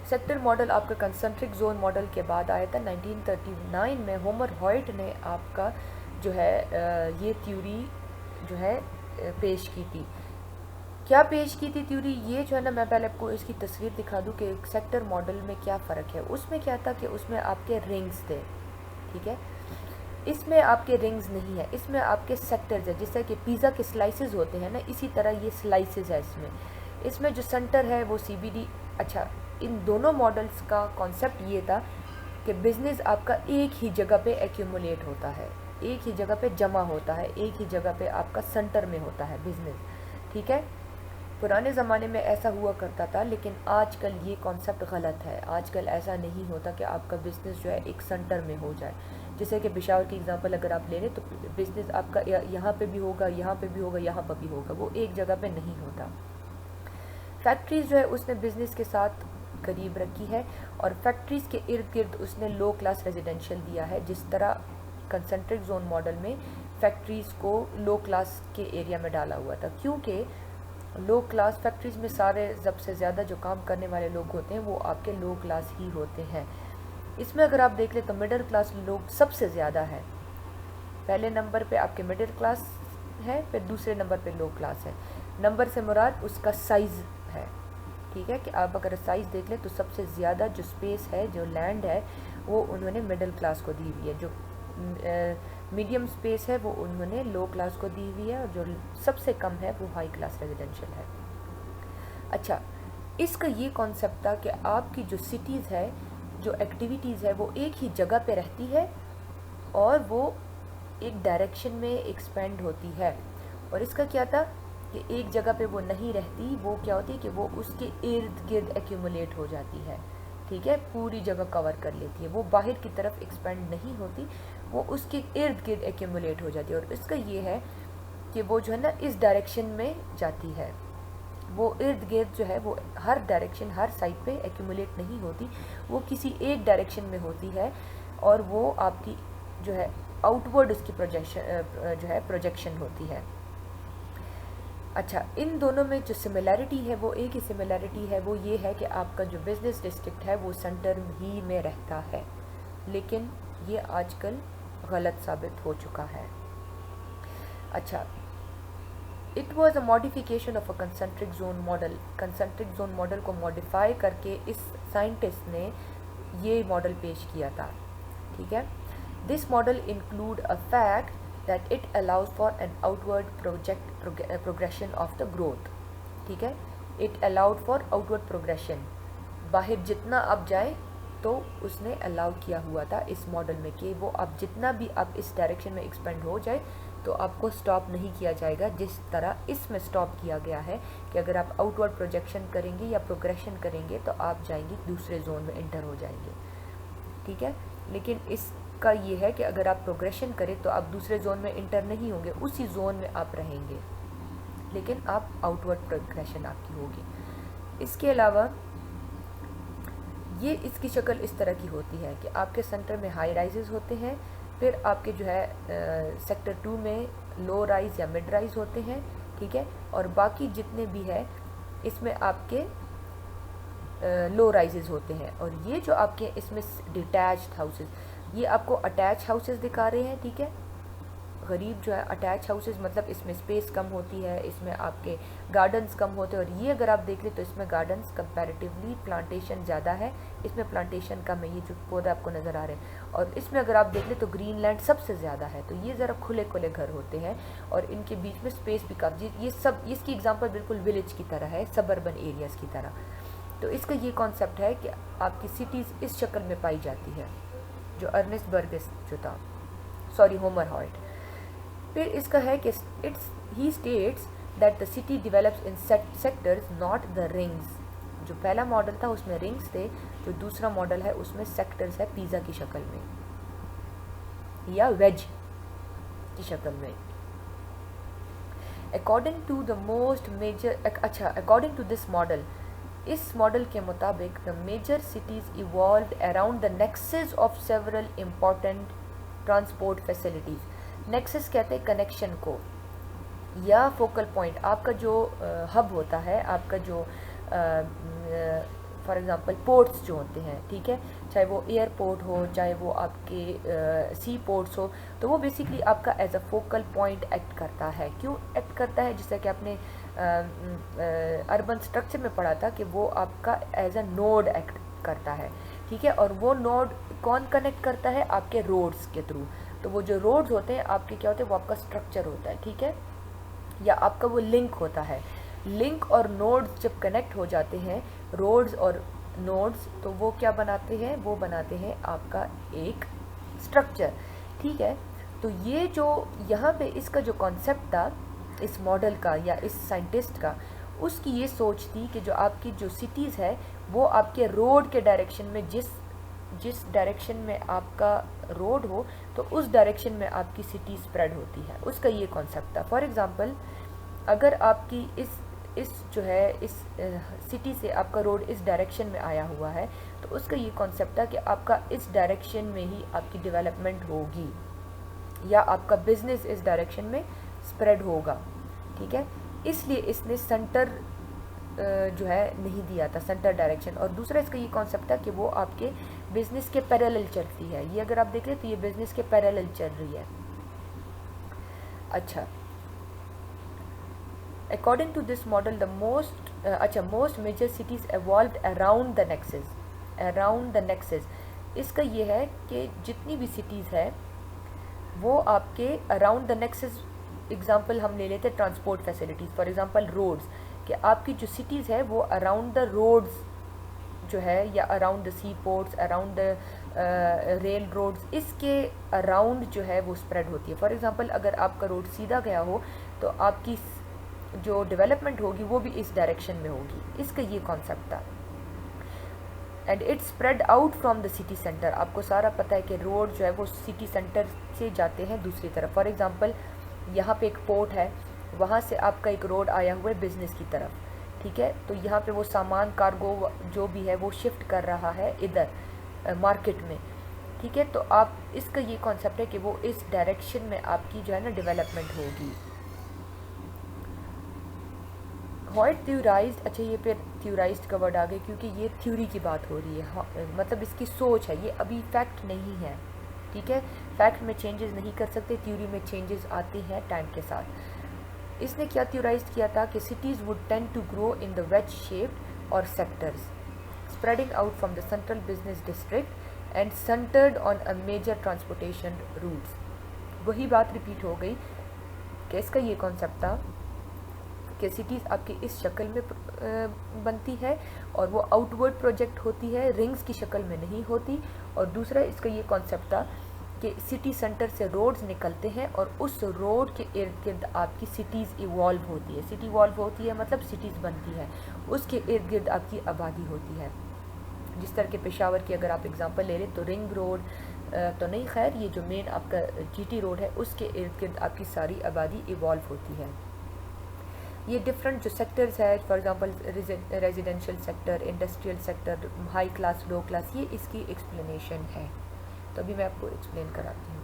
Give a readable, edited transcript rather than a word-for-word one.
Sector model आपका concentric zone model के बाद आया था 1939 में। होमर हॉयट ने आपका जो है ये थ्योरी जो है पेश की थी। क्या पेश की थी थ्योरी, ये जो है ना, मैं पहले आपको इसकी तस्वीर दिखा दूं कि सेक्टर मॉडल में क्या फ़र्क है। उसमें क्या था कि उसमें आपके रिंग्स थे, ठीक है। इसमें आपके रिंग्स नहीं है, इसमें आपके सेक्टर्स है। जैसे कि पिज़्ज़ा के स्लाइसेस होते हैं ना, इसी तरह ये स्लाइसेस है इसमें जो सेंटर है वो CBD। अच्छा, इन दोनों मॉडल्स का कॉन्सेप्ट ये था कि बिज़नेस आपका एक ही जगह पे एक्यूमुलेट होता है, एक ही जगह पे जमा होता है, एक ही जगह पे आपका सेंटर में होता है बिज़नेस, ठीक है। पुराने ज़माने में ऐसा हुआ करता था, लेकिन आजकल ये कॉन्सेप्ट गलत है। आजकल ऐसा नहीं होता कि आपका बिज़नेस जो है एक सेंटर में हो जाए। जैसे कि पेशावर की एग्जांपल अगर आप ले लें तो बिज़नेस आपका यहाँ पे भी होगा, यहाँ पे भी होगा, यहाँ पर भी होगा, वो एक जगह पे नहीं होता। फैक्ट्रीज़ जो है उसने बिज़नेस के साथ करीब रखी है, और फैक्ट्रीज़ के इर्द गिर्द उसने लो क्लास रेजिडेंशियल दिया है। जिस तरह कंसेंट्रिक जोन मॉडल में फैक्ट्रीज़ को लो क्लास के एरिया में डाला हुआ था, क्योंकि लो क्लास फैक्ट्रीज़ में सारे सबसे ज़्यादा जो काम करने वाले लोग होते हैं वो आपके लो क्लास ही होते हैं। इसमें अगर आप देख लें तो मिडिल क्लास लोग सबसे ज़्यादा है। पहले नंबर पे आपके मिडिल क्लास है, फिर दूसरे नंबर पे लो क्लास है। नंबर से मुराद उसका साइज़ है, ठीक है। कि आप अगर साइज़ देख लें तो सबसे ज़्यादा जो स्पेस है, जो लैंड है, वो उन्होंने मिडिल क्लास को दी हुई है। जो मीडियम स्पेस है वो उन्होंने लो क्लास को दी हुई है, और जो सबसे कम है वो हाई क्लास रेजिडेंशियल है। अच्छा, इसका ये कॉन्सेप्ट था कि आपकी जो सिटीज़ है, जो एक्टिविटीज़ है, वो एक ही जगह पे रहती है और वो एक डायरेक्शन में एक्सपेंड होती है। और इसका क्या था कि एक जगह पे वो नहीं रहती, वो क्या होती है कि वो उसके इर्द गिर्द एक्यूमुलेट हो जाती है, ठीक है, पूरी जगह कवर कर लेती है। वो बाहर की तरफ एक्सपेंड नहीं होती, वो उसके इर्द गिर्द एक्यूमुलेट हो जाती है। और इसका ये है कि वो जो है ना इस डायरेक्शन में जाती है, वो इर्द गिर्द जो है वो हर डायरेक्शन, हर साइड पे एक्यूमुलेट नहीं होती, वो किसी एक डायरेक्शन में होती है, और वो आपकी जो है आउटवर्ड उसकी प्रोजेक्शन होती है। अच्छा, इन दोनों में जो सिमिलैरिटी है वो एक ही सिमिलैरिटी है, वो ये है कि आपका जो बिज़नेस डिस्ट्रिक्ट है वो सेंटर ही में रहता है, लेकिन ये आजकल गलत साबित हो चुका है। अच्छा, it was a modification of a concentric zone model. Concentric zone model को मॉडिफाई करके इस साइंटिस्ट ने ये मॉडल पेश किया था, ठीक है। This model include a fact that it allows for an outward progression of the growth, ठीक है। it allowed for outward progression, बाहर जितना आप जाए तो उसने अलाउ किया हुआ था इस मॉडल में कि वो आप जितना भी आप इस डायरेक्शन में एक्सपेंड हो जाए तो आपको स्टॉप नहीं किया जाएगा, जिस तरह इसमें स्टॉप किया गया है कि अगर आप आउटवर्ड प्रोजेक्शन करेंगे या प्रोग्रेशन करेंगे तो आप जाएंगे दूसरे जोन में एंटर हो जाएंगे, ठीक है। लेकिन इसका ये है कि अगर आप प्रोग्रेशन करें तो आप दूसरे जोन में इंटर नहीं होंगे, उसी जोन में आप रहेंगे, लेकिन आप आउटवर्ड प्रोग्रेशन आपकी होगी। इसके अलावा ये इसकी शक्ल इस तरह की होती है कि आपके सेंटर में हाई राइजेस होते हैं, फिर आपके जो है सेक्टर 2 में लो राइज या मिड राइज होते हैं, ठीक है। और बाकी जितने भी है इसमें आपके लो राइजेस होते हैं। और ये जो आपके इसमें डिटैच्ड हाउसेस, ये आपको अटैच हाउसेस दिखा रहे हैं, ठीक है। गरीब जो है अटैच हाउसेस मतलब इसमें स्पेस कम होती है, इसमें आपके गार्डन्स कम होते हैं। और ये अगर आप देख लें तो इसमें गार्डन्स कंपैरेटिवली प्लांटेशन ज़्यादा है, इसमें प्लांटेशन कम है, ये जो पौधे आपको नज़र आ रहे हैं। और इसमें अगर आप देख लें तो ग्रीन लैंड सबसे ज़्यादा है, तो ये ज़रा खुले खुले घर होते हैं और इनके बीच में स्पेस भी काफ़ी, ये सब इसकी एग्जाम्पल बिल्कुल विलेज की तरह है, सबर्बन एरियाज़ की तरह। तो इसका ये कॉन्सेप्ट है कि आपकी सिटीज़ इस शक्ल में पाई जाती है, जो अर्नेस्ट बर्गस जो था, सॉरी होमर हॉयट। फिर इसका है कि he states that the city develops in sectors not the rings. जो पहला मॉडल था उसमें रिंग्स थे, जो दूसरा मॉडल है उसमें सेक्टर्स है पिज़्ज़ा की शक्ल में या वेज की शक्ल में। According to the most major, अच्छा अकॉर्डिंग टू दिस मॉडल, इस मॉडल के मुताबिक the major cities evolved around the nexus of several important transport facilities. Nexus कहते हैं कनेक्शन को या फोकल पॉइंट, आपका जो हब होता है, आपका जो फॉर एग्ज़ाम्पल पोर्ट्स जो होते हैं, ठीक है, चाहे वो एयरपोर्ट हो, चाहे वो आपके सी पोर्ट्स हो, तो वो बेसिकली आपका as a focal point act करता है। क्यों एक्ट करता है? जैसा कि आपने अर्बन स्ट्रक्चर में पढ़ा था कि वो आपका एज अ नोड एक्ट करता है, ठीक है, और वो नोड कौन कनेक्ट करता है? आपके रोड्स के थ्रू। तो वो जो रोड्स होते हैं आपके क्या होते हैं? वो आपका स्ट्रक्चर होता है, ठीक है, या आपका वो लिंक होता है। लिंक और नोड्स जब कनेक्ट हो जाते हैं, रोड्स और नोड्स, तो वो क्या बनाते हैं? वो बनाते हैं आपका एक स्ट्रक्चर, ठीक है। तो ये जो यहाँ पे इसका जो कॉन्सेप्ट था इस मॉडल का या इस साइंटिस्ट का, उसकी ये सोच थी कि जो आपकी जो सिटीज़ है वो आपके रोड के डायरेक्शन में, जिस डायरेक्शन में आपका रोड हो तो उस डायरेक्शन में आपकी सिटी स्प्रेड होती है, उसका ये कॉन्सेप्ट था। फॉर एग्ज़ाम्पल अगर आपकी इस जो है इस सिटी से आपका रोड इस डायरेक्शन में आया हुआ है तो उसका ये कॉन्सेप्ट था कि आपका इस डायरेक्शन में ही आपकी डेवलपमेंट होगी या आपका बिजनेस इस डायरेक्शन में स्प्रेड होगा, ठीक है। इसलिए इसने सेंटर जो है नहीं दिया था, सेंटर डायरेक्शन। और दूसरा इसका ये कॉन्सेप्ट था कि वो आपके बिजनेस के पैरेलल चलती है। ये अगर आप देख लें तो ये बिजनेस के पैरेलल चल रही है। अच्छा, according to this model the most major cities evolved around the nexus. इसका ये है कि जितनी भी सिटीज़ है वो आपके अराउंड द नेक्सेस, एग्जाम्पल हम ले लेते हैं transport facilities, for example roads, कि आपकी जो सिटीज़ है वो अराउंड द रोड्स जो है या around the sea ports, around the rail roads, इसके अराउंड जो है वो स्प्रेड होती है। फॉर एग्जांपल अगर आपका रोड सीधा गया हो तो आपकी जो डेवलपमेंट होगी वो भी इस डायरेक्शन में होगी, इसका ये कॉन्सेप्ट था। And it spread out from the city centre. आपको सारा पता है कि रोड जो है वो सिटी सेंटर से जाते हैं दूसरी तरफ। फॉर एग्जांपल यहाँ पे एक पोर्ट है, वहाँ से आपका एक रोड आया हुआ है बिज़नेस की तरफ, ठीक है, तो यहाँ पे वो सामान कार्गो जो भी है वो शिफ्ट कर रहा है इधर मार्केट में, ठीक है। तो आप इसका ये कॉन्सेप्ट है कि वो इस डायरेक्शन में आपकी जो है ना डेवलपमेंट होगी। हॉयट थ्योराइज्ड, अच्छा ये फिर थ्योराइज्ड का वर्ड आ गया क्योंकि ये थ्योरी की बात हो रही है, मतलब इसकी सोच है, ये अभी फैक्ट नहीं है, ठीक है। फैक्ट में चेंजेस नहीं कर सकते, थ्योरी में चेंजेस आते हैं टाइम के साथ। इसने क्या थ्योराइज्ड किया था कि cities would tend to grow in the wedge shaped और sectors spreading out from the central business district and centred on a major transportation routes. वही बात रिपीट हो गई कि इसका ये कॉन्सेप्ट था कि सिटीज़ आपकी इस शक्ल में बनती है और वो आउटवर्ड प्रोजेक्ट होती है, रिंग्स की शक्ल में नहीं होती। और दूसरा इसका ये कॉन्सेप्ट था कि सिटी सेंटर से रोड्स निकलते हैं और उस रोड के इर्द गिर्द आपकी सिटीज़ इवॉल्व होती है। सिटी इवॉल्व होती है मतलब सिटीज़ बनती है, उसके इर्द गिर्द आपकी आबादी होती है। जिस तरह के पेशावर की अगर आप एग्जांपल ले लें तो रिंग रोड तो नहीं, खैर ये जो मेन आपका जीटी रोड है उसके इर्द गिर्द आपकी सारी आबादी इवॉल्व होती है। ये डिफरेंट जो सेक्टर्स है, for example residential sector, industrial sector, high class, low class, ये इसकी एक्सप्लेनेशन है। तो अभी मैं आपको एक्सप्लेन कराती हूँ।